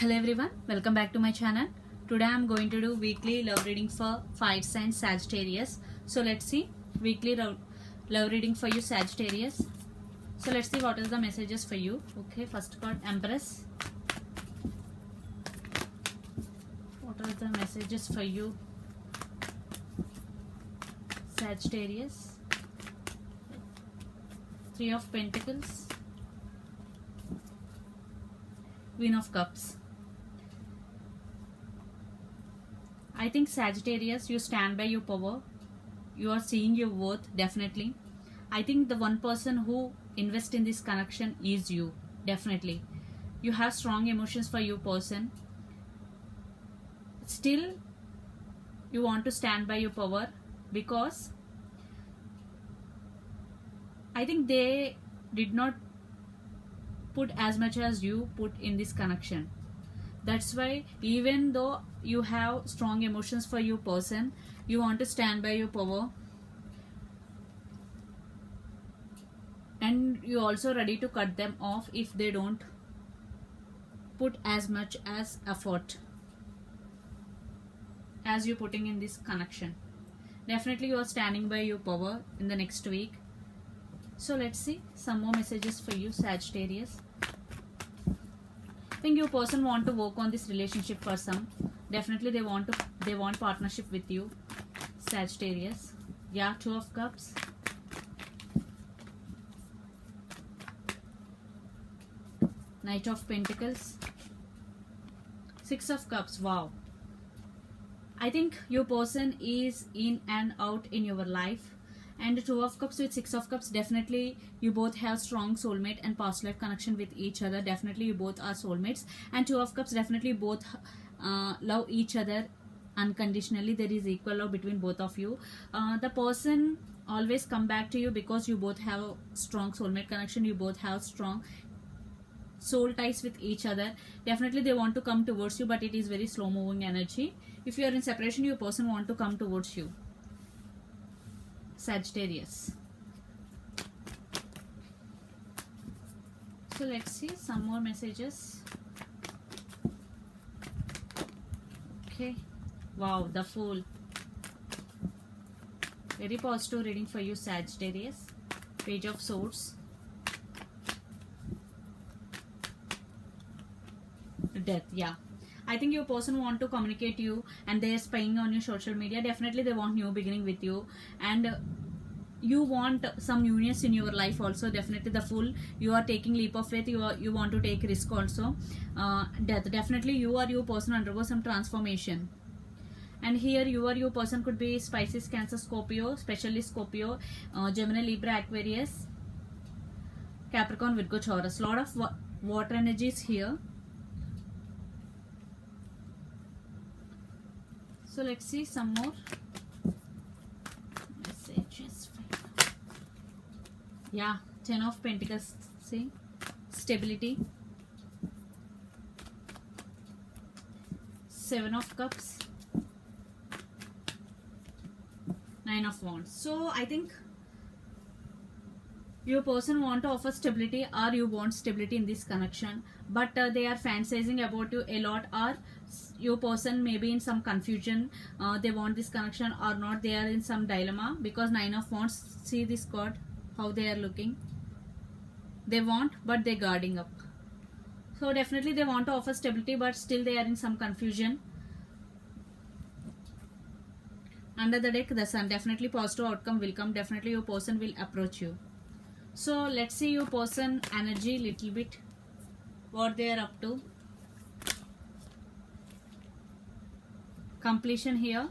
Hello everyone, welcome back to my channel. Today I am going to do weekly love reading for fire sign Sagittarius. So let's see weekly love reading for you Sagittarius. So let's see what is the messages for you. Okay, first card Empress. What are the messages for you Sagittarius? Three of Pentacles, Queen of Cups. I think Sagittarius, you stand by your power. You are seeing your worth, definitely. I think the one person who invests in this connection is you, definitely. You have strong emotions for your person. Still, you want to stand by your power because I think they did not put as much as you put in this connection. That's why even though you have strong emotions for your person, you want to stand by your power, and you're also ready to cut them off if they don't put as much as effort as you're putting in this connection. Definitely you are standing by your power in the next week. So let's see some more messages for you Sagittarius. I think your person want to work on this relationship for some. Definitely they want partnership with you Sagittarius. Yeah, Two of Cups, Knight of Pentacles, Six of Cups. Wow, I think your person is in and out in your life. And Two of Cups with Six of Cups, definitely you both have strong soulmate and past life connection with each other. Definitely you both are soulmates. And Two of Cups, definitely both love each other unconditionally. There is equal love between both of you. The person always come back to you because you both have a strong soulmate connection. You both have strong soul ties with each other. Definitely they want to come towards you, but it is very slow moving energy. If you are in separation, your person want to come towards you Sagittarius. So let's see some more messages. Okay, wow, the Fool. Very positive reading for you Sagittarius. Page of Swords, Death. Yeah, I think your person want to communicate you and they are spying on your social media. Definitely they want new beginning with you, and you want some newness in your life also. Definitely the Fool, you are taking leap of faith. You want to take risk also. Death, definitely you or your person undergo some transformation. And here you or your person could be Pisces, Cancer, Scorpio, especially Scorpio, Gemini, Libra, Aquarius, Capricorn, Virgo, Taurus. Lot of water energies here. So let's see some more messages. Yeah, Ten of Pentacles. See, stability. Seven of Cups, Nine of Wands. So I think your person want to offer stability, or you want stability in this connection, but they are fantasizing about you a lot, or your person may be in some confusion. They want this connection or not. They are in some dilemma because Nine of Wands. See this card, how they are looking. They want, but they're guarding up. So definitely they want to offer stability, but still they are in some confusion. Under the deck, the Sun. Definitely positive outcome will come. Definitely your person will approach you. So let's see your person energy little bit, what they are up to. Completion here.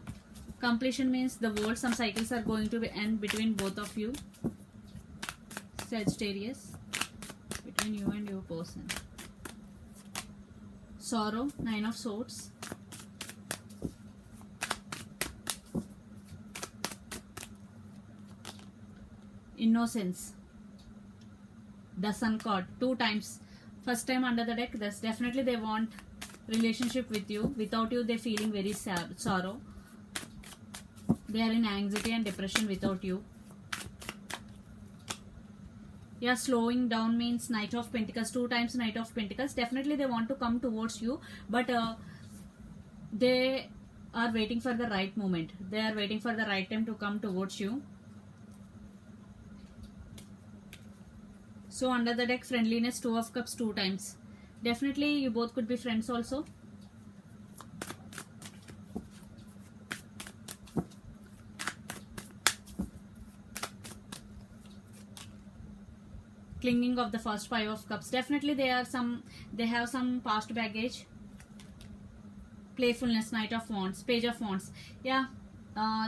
Completion means the world, some cycles are going to be end between both of you Sagittarius, between you and your person. Sorrow, Nine of Swords, Innocence, the Sun card. Two times. First time under the deck. That's definitely they want relationship with you. Without you they feeling very sad, sorrow. They are in anxiety and depression without you. Yeah, slowing down means Knight of Pentacles, 2 times Knight of Pentacles. Definitely they want to come towards you, but they are waiting for the right moment. They are waiting for the right time to come towards you. So under the deck, friendliness, 2 of Cups, 2 times. Definitely you both could be friends also. Clinging of the first 5 of Cups. Definitely they have some past baggage. Playfulness, Knight of Wands, Page of Wands. Yeah,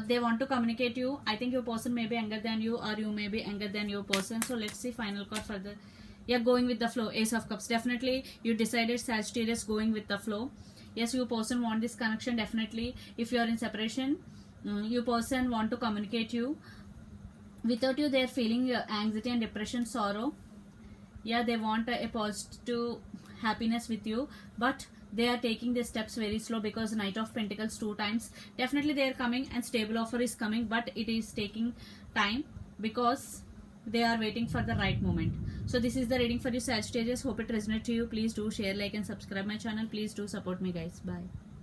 they want to communicate you. I think your person may be younger than you, or you may be younger than your person. So let's see final card for the, yeah, going with the flow, Ace of Cups. Definitely you decided Sagittarius, going with the flow. Yes, your person want this connection. Definitely if you are in separation, your person want to communicate you. Without you they are feeling anxiety and depression, sorrow. Yeah, they want a positive happiness with you, but they are taking the steps very slow because Knight of Pentacles 2 times. Definitely they are coming and stable offer is coming, but it is taking time because they are waiting for the right moment. So this is the reading for you, Sagittarius. Hope it resonates to you. Please do share, like and subscribe my channel. Please do support me, guys. Bye.